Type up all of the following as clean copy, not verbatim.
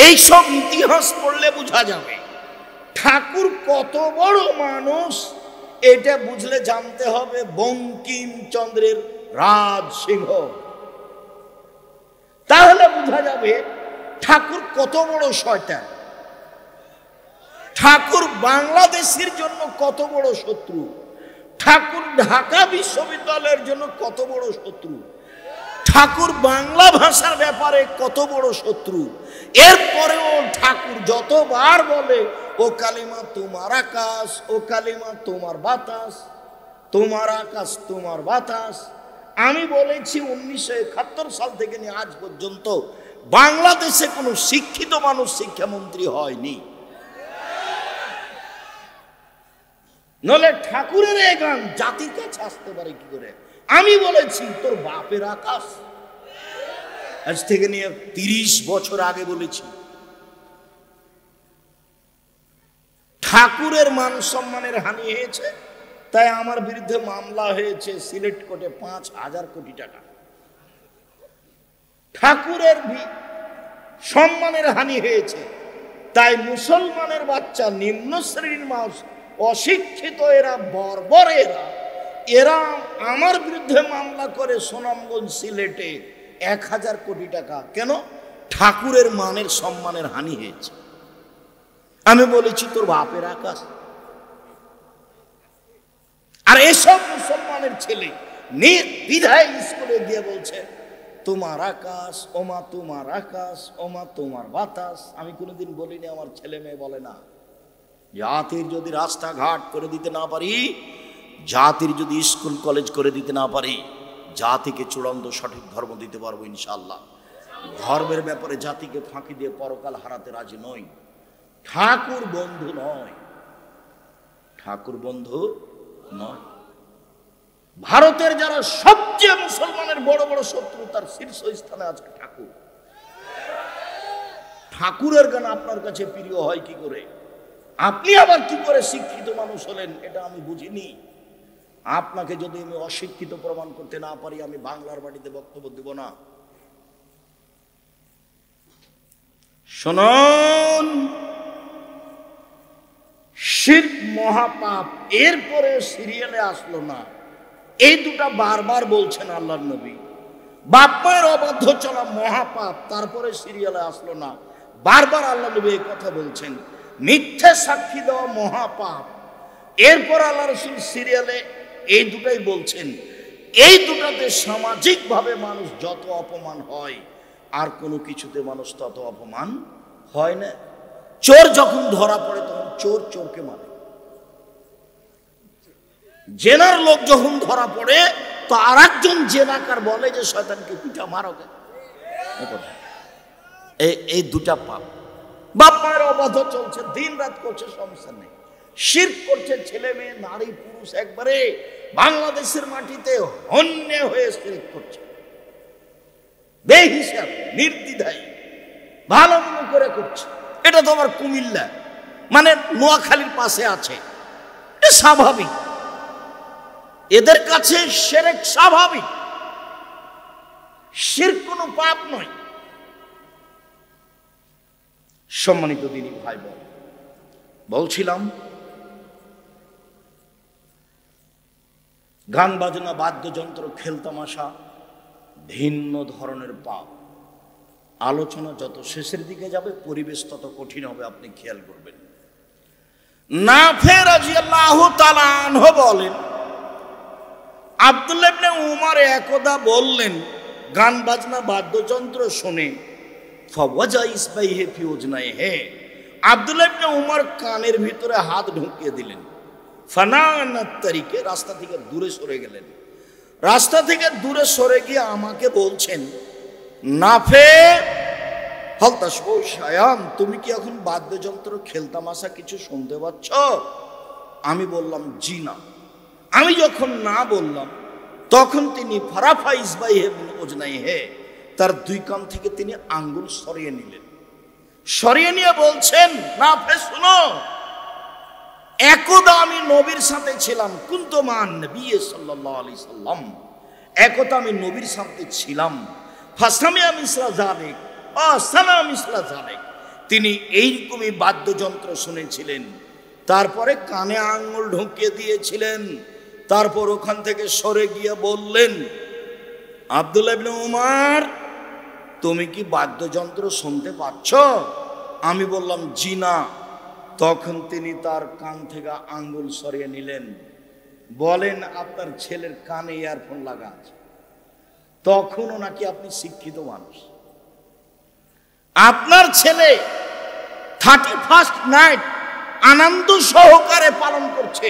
এইসব ইতিহাস পড়লে বোঝা যাবে ঠাকুর কত বড় মানুষ। এটা বুঝলে জানতে হবে বঙ্কিমচন্দ্রের রাজসিংহ, তাহলে বোঝা যাবে ঠাকুর কত বড় শয়তান, ঠাকুর বাংলাদেশের জন্য কত বড় শত্রু, ঠাকুর ঢাকা বিশ্ববিদ্যালয়ের জন্য কত বড় শত্রু, ঠাকুর বাংলা ভাষার ব্যাপারে কত বড় শত্রু। এরপরেও ঠাকুর যতবার বলে ও কালিমা তোমার আকাশ, ও কালিমা তোমার বাতাস, তোমার আকাশ তোমার বাতাস। আমি বলেছি 1971 সাল থেকে নিয়ে আজ পর্যন্ত বাংলাদেশে কোনো শিক্ষিত মানুষ শিক্ষামন্ত্রী হয়নি। নলে ঠাকুরের এই গান জাতির কাছে আসতে পারে কি করে? আমি বলেছি তোর বাপের আকাশ, আজ থেকে নিয়ে 30 বছর আগে বলেছি। ঠাকুরের মান সম্মানের হানি হয়েছে, তাই আমার বিরুদ্ধে মামলা হয়েছে সিলেট কোর্টে 5,000 কোটি টাকা। ঠাকুরের সম্মানের হানি হয়েছে, তাই মুসলমানের বাচ্চা, নিম্ন শ্রেণীর মানুষ, অশিক্ষিত এরা, বর্বর এরা আমার বিরুদ্ধে মামলা করে সুনামগঞ্জ সিলেটে 1,000 কোটি টাকা। কেন? ঠাকুরের মানের সম্মানের হানি হয়েছে। আমি বলেছি তোর বাপের আকাশ। আর এসব মুসলমানের ছেলে নির্দ্বিধায় স্কুলে গিয়ে বলছে তোমার আকাশ, ওমা তোমার আকাশ, ওমা তোমার বাতাস। আমি কোনোদিন বলিনি, আমার ছেলে মেয়ে বলে না। জাতির যদি রাস্তাঘাট করে দিতে না পারি, জাতির যদি স্কুল কলেজ করে দিতে না পারি, জাতিকে চূড়ান্ত সঠিক ধর্ম দিতে পারবো ইনশাআল্লাহ। ধর্মের ব্যাপারে জাতিকে ফাঁকি দিয়ে পরকাল হারাতে রাজি নই। ঠাকুর বন্ধু নয়, ঠাকুর বন্ধু নয়। ভারতের যারা সবচেয়ে মুসলমানের বড় বড় শত্রু, তার শীর্ষ স্থানে আছে ঠাকুর। ঠাকুরের গান আপনার কাছে প্রিয় হয় কি করে? আপনি আবার কি করে শিক্ষিত মানুষ হলেন এটা আমি বুঝিনি। আপনাকে যদি আমি অশিক্ষিত প্রমাণ করতে না পারি, আমি বাংলার বাড়িতে বক্তব্য দেব না। শুনুন, শিরক মহাপাপ, এরপরে সিরিয়ালে আসলো না। এই দুটা বারবার বলছেন আল্লাহর নবী। বাপ মায়ের অবাধ্য চলা মহাপাপ, তারপরে সিরিয়ালে আসলো না। বারবার আল্লাহ নবী এই কথা বলছেন। মিথ্যে সাক্ষী দেওয়া মহাপাপ, এরপর আল্লাহ রাসূল সিরিয়ালে এই দুটাই বলছেন। এই দুটাতে সামাজিকভাবে মানুষ যত অপমান হয়, আর কোনো কিছুতে মানুষ তত অপমান হয় না। চোর যখন ধরা পড়ে তখন চোর চোরকে মারে, জেনার লোক যখন ধরা পড়ে তো আর একজন জেনাকার বলে যে শয়তানকে পিটা মারো। এই দুটা পাপ। বাপ মায়ের অবাধ্য চলছে, দিন রাত করছে, সমস্যা নেই। শিরক করছে ছেলে মেয়ে, নারী পুরুষ, একবারে বাংলাদেশের মাটিতে হন্য হয়ে শিরক করছে, বেহিসাব, নির্দ্বিধায়, ভালো মনে করে করছে। এটা তো আবার কুমিল্লা মানে নোয়াখালীর পাশে আছে, এটা স্বাভাবিক। এদের কাছে শিরক স্বাভাবিক, শিরক কোনো পাপ নয়। সম্মানিত দিনী ভাই বোন, বলছিলাম গান বাজনা, বাদ্যযন্ত্র, খেলতামাশা ভিন্ন ধরনের পাপ। আলোচনা যত শেষের দিকে যাবে পরিবেশ তত কঠিন হবে, আপনি খেয়াল করবেন। নাফে রাদিয়াল্লাহু তাআলা আনহু বলেন, আব্দুল্লাহ ইবনে উমর একদা বললেন, গান বাজনা বাদ্যযন্ত্র শুনে ফাওয়াজা ইসবাইহি ফি উজনাইহি, আব্দুল্লাহ ইবনে উমর কানের ভিতরে হাত ঢুকিয়ে দিলেন। ফানানাত তারিকে, রাস্তা থেকে দূরে সরে গেলেন। রাস্তা থেকে দূরে সরে গিয়ে আমাকে বলছেন, নাফে হাল তাসমাউ শায়ান, তুমি কি এখন বাদ্যযন্ত্র খেলতামাশা কিছু শুনতে পাচ্ছ? আমি বললাম জি না। আমি যখন না বললাম তখন তিনি ফারাফা ইসবাইহি মিন উজনাইহি, তার দুই কান থেকে তিনি আঙ্গুল সরিয়ে নিলেন। সরিয়ে নিয়ে বলছেন, নাফে শুনো, একদা আমি নবীর সাথে ছিলাম, কুনতু মান নবী সাল্লাল্লাহু আলাইহি সাল্লাম, একদা আমি নবীর সাথে ছিলাম। ফাসামিয়া মিসলা যালিক, সানা মিসলা যালিক, তিনি এইরকমই বাদ্যযন্ত্র শুনেছিলেন, তারপরে কানে আঙ্গুল ঢুকিয়ে দিয়েছিলেন, তারপর ওখান থেকে সরে গিয়ে বললেন, আব্দুল্লাহ ইবনে উমর, তুমি কি বাদ্যযন্ত্র শুনতে পাচ্ছ? আমি বললাম, জি না। তখন তিনি তার কান থেকে আঙ্গুল সরিয়ে নিলেন, বলেন, আপনার ছেলের কানে ইয়ারফোন লাগা আছে। তখনও নাকি আপনি শিক্ষিত মানুষ, আপনার ছেলে 31st নাইট আনন্দ সহকারে পালন করছে,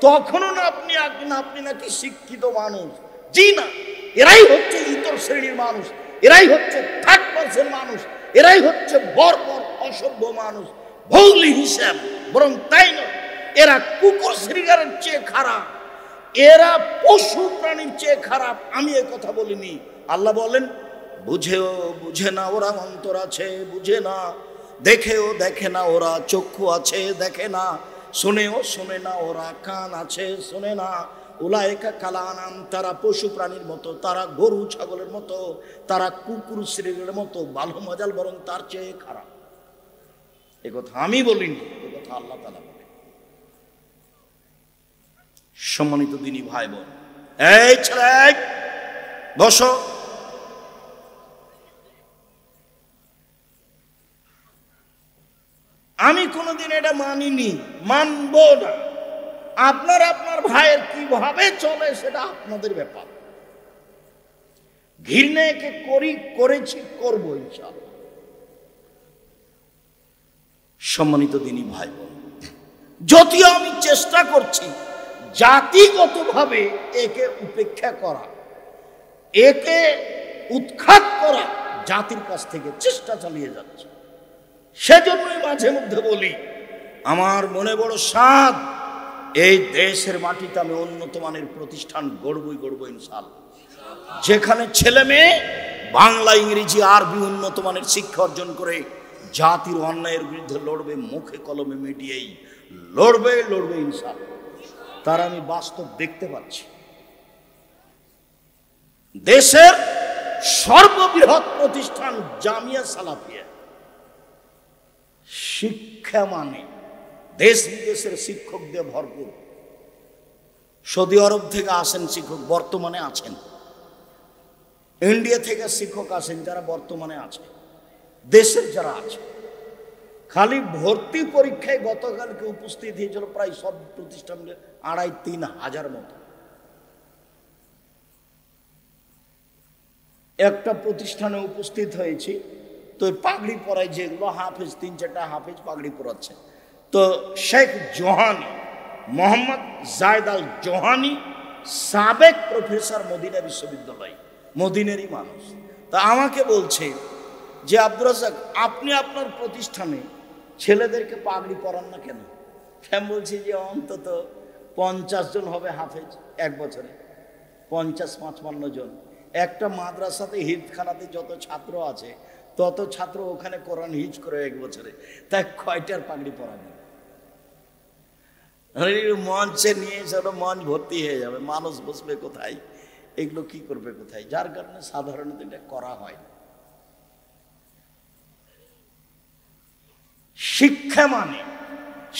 তখনও না আপনি নাকি শিক্ষিত মানুষ। জি না, এরাই হচ্ছে ইতর শ্রেণীর মানুষ, এরাই হচ্ছে 3rd মানুষ, এরাই হচ্ছে বর্বর অসভ্য মানুষ, ভৌলি হিসাব। বরং তাই নয়, এরা কুকুর শ্রীগারের চেয়ে খারাপ, এরা পশু প্রাণীর চেয়ে খারাপ। আমি এ কথা বলিনি। আল্লাহ বলেন, বুঝেও বুঝে না ওরা অন্তর আছে, বুঝে না, দেখেও দেখে না ওরা চক্ষু আছে, দেখে না, শুনেও শুনে না ওরা কান আছে, শুনে না। উলায়েকা কালানাম, তারা পশু প্রাণীর মতো, তারা গরু ছাগলের মতো, তারা কুকুর শ্রীগারের মতো, ভালো মজাল, বরং তার চেয়ে খারাপ। এ কথা আমি বলিনি, এ কথা আল্লাহ তাআলা বলে। সম্মানিত দিনী ভাই বোন, এই ছেলে বসো। আমি কোনোদিন এটা মানিনি, মানবো না। আপনার ভাইয়ের কিভাবে চলে সেটা আপনাদের ব্যাপার। ঘৃণাকে করেছি, করবো ইনশাআল্লাহ। সম্মানিত দিনী ভাই বোন, যদিও আমি চেষ্টা করছি জাতিগতভাবে একে উপেক্ষা করা, একে উৎখাত করা, জাতির কাছ থেকে চেষ্টা চালিয়ে যাচ্ছে। সেজন্যই মাঝে মধ্যে বলি, আমার মনে বড় সাধ, এই দেশের মাটিতে আমি উন্নত মানের প্রতিষ্ঠান গড়বই ইনশাআল্লাহ, যেখানে ছেলে মেয়ে বাংলা, ইংরেজি, আরবি উন্নত মানের শিক্ষা অর্জন করে জাতির অন্যায়ের বিরুদ্ধে লড়বে, মুখে কলমে মিডিয়েই লড়বে ইনশাআল্লাহ। তার আমি বাস্তব দেখতে পাচ্ছি। দেশের সর্ববৃহৎ প্রতিষ্ঠান জামিয়া সালাফিয়া, শিক্ষা মানে দেশ বিদেশের শিক্ষক দিয়ে ভরপুর। সৌদি আরব থেকে আসেন শিক্ষক, বর্তমানে আছেন। ইন্ডিয়া থেকে শিক্ষক আসেন, যারা বর্তমানে আছে। দেশের যারা আছে, খালি ভর্তি পরীক্ষায় গতকালকে উপস্থিত হয়েছিল প্রায় সব প্রতিষ্ঠানে 2,5-3 হাজার মতো। একটা প্রতিষ্ঠানে উপস্থিত হয়েছি, তো পাগড়ি পরায় যেগুলো হাফেজ, 3-4টা হাফেজ পাগড়ি পরাচ্ছে। তো শেখ জোহানি, মোহাম্মদ জায়েদ আল জোহানি, সাবেক প্রফেসর মদিনা বিশ্ববিদ্যালয়, মদিনেরই মানুষ। তা আমাকে বলছে যে, আব্দুর রাজ্জাক, আপনি আপনার প্রতিষ্ঠানে ছেলেদেরকে পাগড়ি পরান না কেন? আমি বলছি যে অন্তত 50 জন হবে হাফেজ এক বছরে, 50-55 জন। একটা মাদ্রাসাতে, হিফখানাতে যত ছাত্র আছে তত ছাত্র ওখানে কোরআন হিজ করে এক বছরে, তাই কয়টার পাগড়ি পরাবে? মঞ্চে নিয়ে এসে মঞ্চ ভর্তি হয়ে যাবে, মানুষ বসবে কোথায়, এগুলো কি করবে কোথায়? যার কারণে সাধারণত এটা করা হয়। শিক্ষা মানে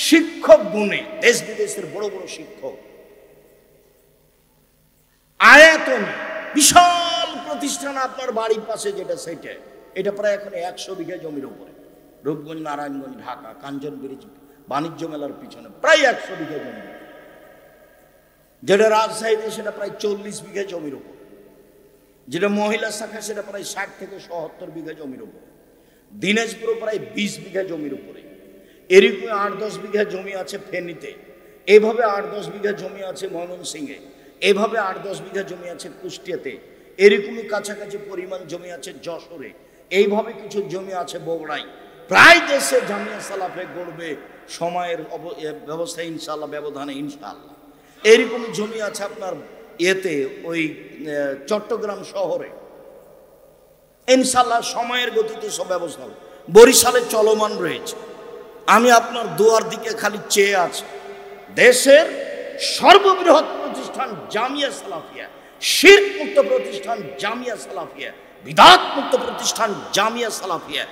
শিক্ষক গুণে দেশ বিদেশের বড় বড় শিক্ষক, আয়াতনে বিশাল প্রতিষ্ঠান। আপনার বাড়ির পাশে যেটা, সেটা এটা প্রায় এখন 100 বিঘা জমির উপরে, রূপগঞ্জ, নারায়ণগঞ্জ, ঢাকা, কাঞ্চন ব্রিজ, বাণিজ্য মেলার পিছনে প্রায় 100 বিঘা জমি। যেটা রাজশাহীতে সেটা প্রায় 40 বিঘা জমির উপর, যেটা মহিলা শাখা সেটা প্রায় 60 থেকে 70 বিঘা জমির উপর, দিনাজপুরে প্রায় 20 বিঘা জমির উপরে, এরকম 8-10 বিঘা জমি আছে ফেনীতে, এইভাবে 8-10 বিঘা জমি আছে ময়মনসিংহে, এইভাবে 8-10 বিঘা জমি আছে কুষ্টিয়াতে, এরকমই কাছাকাছি পরিমাণ জমি আছে যশোরে, এইভাবে কিছু জমি আছে বগুড়ায়। প্রায় দেশে জামিয়া সালাফে গড়বে সময়ের ব্যবস্থা ইনশাআল্লাহ, ব্যবধানে ইনশাআল্লাহ। এরকম জমি আছে আপনার এতে, ওই চট্টগ্রাম শহরে ইনশাআল্লাহ সময়ের গতিতে সব ব্যবস্থা হবে। বরিশালে চলমান রয়েছে। আমি আপনার দুয়ার দিকে খালি চেয়ে আছি। দেশের সর্ববৃহৎ প্রতিষ্ঠান জামিয়া সালাফিয়া, শিরক মুক্ত প্রতিষ্ঠান জামিয়া সালাফিয়া, বিদআত মুক্ত প্রতিষ্ঠান জামিয়া সালাফিয়া,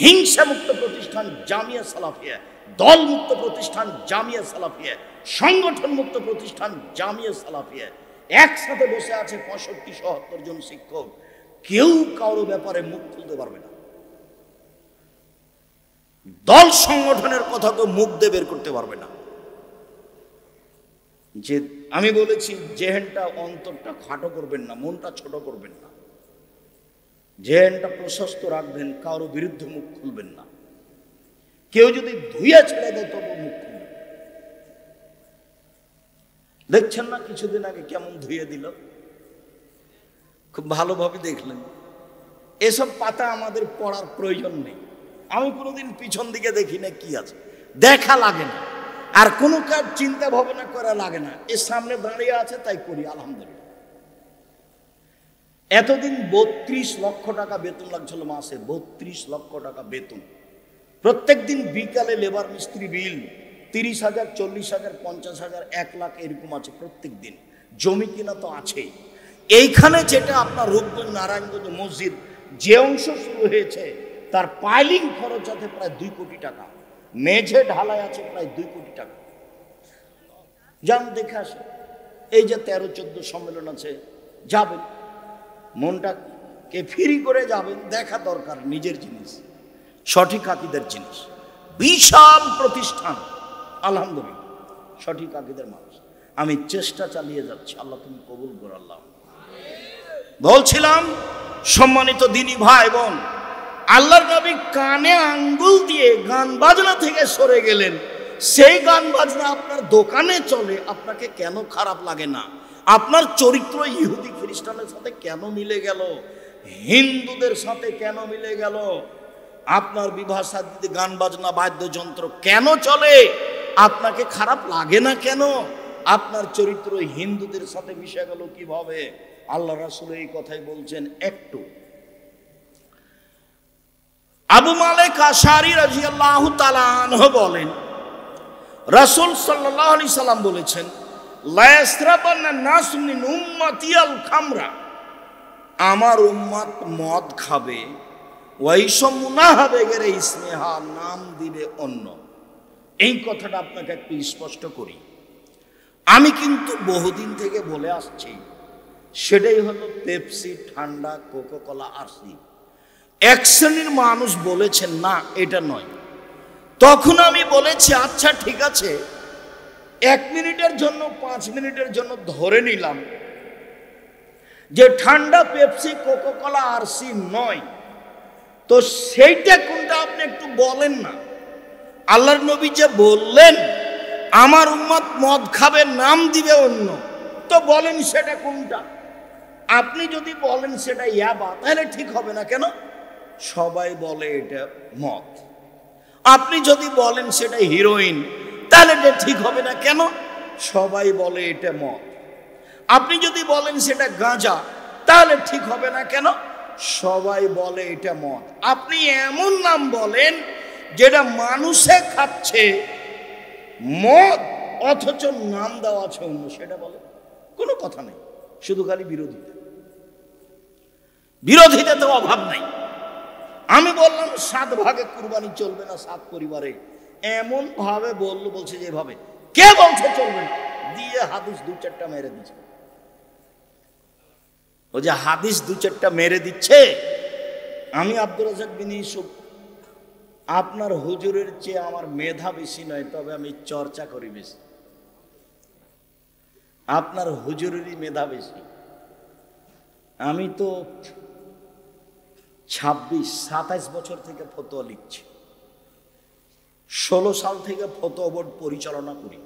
হিংসা মুক্ত প্রতিষ্ঠান জামিয়া সালাফিয়া, দল মুক্ত প্রতিষ্ঠান জামিয়া সালাফিয়া, সংগঠন মুক্ত প্রতিষ্ঠান জামিয়া সালাফিয়া। একসাথে বসে আছে 65-77 জন শিক্ষক, কেউ কারো ব্যাপারে মুখ খুলতে পারবে না। দল সংগঠনের কথা তো মুখ দিয়ে বের করতে পারবে না। যে আমি বলেছি জেহেনটা, অন্তরটা খাটো করবেন না, মনটা ছোট করবেন না, জেহেনটা প্রশস্ত রাখবেন, কারো বিরুদ্ধে মুখ খুলবেন না। কেউ যদি ধুয়ে ছেড়ে দেয় তবু মুখ খুলবেন। দেখছেন না কিছুদিন আগে কেমন ধুয়ে দিল, খুব ভালোভাবে দেখলেন। এসব পাতা আমাদের পড়ার প্রয়োজন নেই। আমি কোনোদিন পিছন দিকে দেখি না কি আছে, দেখা লাগে না, আর কোনো কাজ চিন্তা ভাবনা করা লাগে না। এর সামনে দাঁড়িয়ে আছে তাই করি, আলহামদুলিল্লাহ। এতদিন 32 লক্ষ টাকা বেতন লাগছিল মাসে, 32 লক্ষ টাকা বেতন। প্রত্যেক দিন বিকালে লেবার মিস্ত্রি বিল 30,000, 40,000, 50,000, 1 লাখ এরকম আছে প্রত্যেক দিন। জমি কিনা তো আছেই। এইখানে যেটা আপনার রূপগঞ্জ নারায়ণগঞ্জ মসজিদ যে অংশ শুরু হয়েছে তার পাইলিং খরচ আছে প্রায় 2 কোটি টাকা, মেঝে ঢালাই আছে প্রায় 2 কোটি টাকা। যান দেখে আসে। এই যে 13-14 সম্মেলন আছে, যাবেন, মনটাকে ফ্রি করে যাবেন, দেখা দরকার নিজের জিনিস, সঠিক আকীদার জিনিস। বিশাল প্রতিষ্ঠান, আলহামদুলিল্লাহ, সঠিক আকীদার মানুষ। আমি চেষ্টা চালিয়ে যাচ্ছি, আল্লাহ তুমি কবুল করো। আল্লাহ। বলছিলাম সম্মানিত দিনী ভাই বোন, আল্লাহর নবী কানে আঙ্গুল দিয়ে গান বাজনা থেকে সরে গেলেন। সেই গান বাজনা আপনার দোকানে চলে, আপনাকে কেন খারাপ লাগে না? আপনার চরিত্র ইহুদি খ্রিস্টানের সাথে কেন মিলে গেল? হিন্দুদের সাথে কেন মিলে গেল? আপনার বিবাহ শাদীতে গান বাজনা বাদ্যযন্ত্র কেন চলে? আপনাকে খারাপ লাগে না কেন? আপনার চরিত্র হিন্দুদের সাথে মিশে গেল কিভাবে? আল্লাহ রাসূল এই কথাই বলছেন। একটু আবু মালিক আশআরী রাদিয়াল্লাহু তাআলা আনহু বলেন, রাসূল সাল্লাল্লাহু আলাইহি সাল্লাম বলেছেন, লা ইয়াসরাবান্না নাসু মিন উম্মতি আল খামরা, আমার উম্মত মদ খাবে, ওয়াইসমুনা হবে গেরে ইসমিহা, নাম দিবে অন্য। এই কথাটা আপনাকে একটু স্পষ্ট করি। আমি কিন্তু বহুদিন থেকে বলে আসছি, সেটাই হলো পেপসি, ঠান্ডা, কোকাকোলা, আরসি। এক শ্রেণীর মানুষ বলেছেন না এটা নয়। তখন আমি বলেছি আচ্ছা ঠিক আছে, 1 মিনিটের জন্য 5 মিনিটের জন্য ধরে নিলাম যে ঠান্ডা, পেপসি, কোকাকোলা, আরসি নয়, তো সেইটা কোনটা আপনি একটু বলেন না। আল্লাহর নবী যে বললেন আমার উম্মত মদ খাবে, নাম দিবে অন্য, তো বলেন সেটা কোনটা? আপনি যদি বলেন সেটা ইয়াবা, তাহলে ঠিক হবে না কেন? সবাই বলে এটা মদ। আপনি যদি বলেন সেটা হিরোইন, তাহলে এটা ঠিক হবে না কেন? সবাই বলে এটা মদ। আপনি যদি বলেন সেটা গাঁজা, তাহলে ঠিক হবে না কেন? সবাই বলে এটা মদ। আপনি এমন নাম বলেন যেটা মানুষে খাচ্ছে মদ, অথচ নাম দেওয়া আছে অন্য, সেটা বলে কোনো কথা নেই। শুধু খালি বিরোধিতা, বিরোধিতা তো অভাব নাই। আমি বললাম 7 ভাগে কুরবানি চলবে না 7 পরিবারে, এমন ভাবে বলছে যেভাবে, কে বলছে চলবে না? দিয়ে হাদিস 2-4টা মেরে দিচ্ছে। ও যে হাদিস 2-4টা মেরে দিচ্ছে, আমি আব্দুর রাজ্জাক বিন ইউসুফ, আপনার হুজুরের চেয়ে আমার মেধা বেশি নয়, তবে আমি চর্চা করি বেশি। আপনার হুজুরেরই মেধা বেশি। আমি তো 27 বছর থেকে ফতোয়া লিখছি, 16 সাল থেকে ফতোয়া বোর্ড পরিচালনা করি।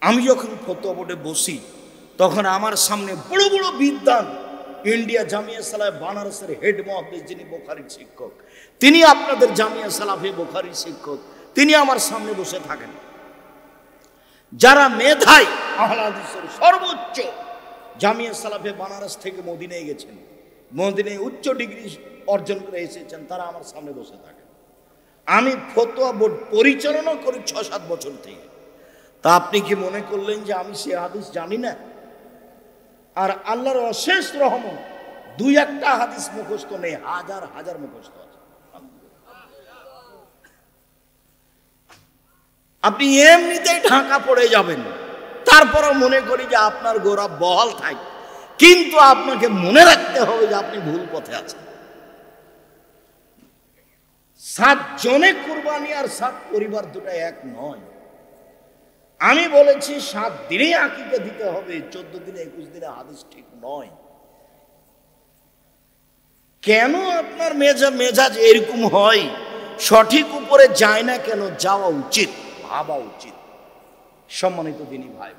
আমি যখন ফতোয়া বোর্ডে বসি তখন আমার সামনে বড় বড় বিদ্বান, ইন্ডিয়া জামিয়া সালাফে বানারসের হেড মুহাদ্দিস, যিনি বুখারীর শিক্ষক, তিনি আপনাদের জামিয়া সালাফে বুখারীর শিক্ষক, তিনি আমার সামনে বসে থাকেন। যারা মেধায় আহলে হাদিসের সর্বোচ্চ, জামিয়া সালাফে বানারস থেকে মদিনায় গেছেন, মদিনায় উচ্চ ডিগ্রি অর্জন করে এসেছেন, তারা আমার সামনে বসে থাকেন। আমি ফতোয়া বোর্ড পরিচালনা করি 6-7 বছর থেকে। তা আপনি কি মনে করলেন যে আমি সে হাদিস জানি না? আর আল্লাহর অশেষ রহমত, 2-1টা হাদিস মুখস্থ নেই, হাজার হাজার মুখস্থ আছে। আপনি এমনিতেই ঢাকা পড়ে যাবেন। তারপরও মনে করি যে আপনার গোড়া বহাল থাক, কিন্তু আপনাকে মনে রাখতে হবে যে আপনি ভুল পথে আছেন। 7 জনে কুরবানি আর 7 পরিবার দুটো এক নয়। আমি বলেছি 7 দিনে আকিকা দিতে হবে, 14 দিনে 21 দিনে হাদিস ঠিক নয়। কেন আপনার মেজাজ এরকম হয়? সঠিক উপরে যায় না কেন? যাওয়া উচিত, ভাবা উচিত। সম্মানিত দিনী ভাই।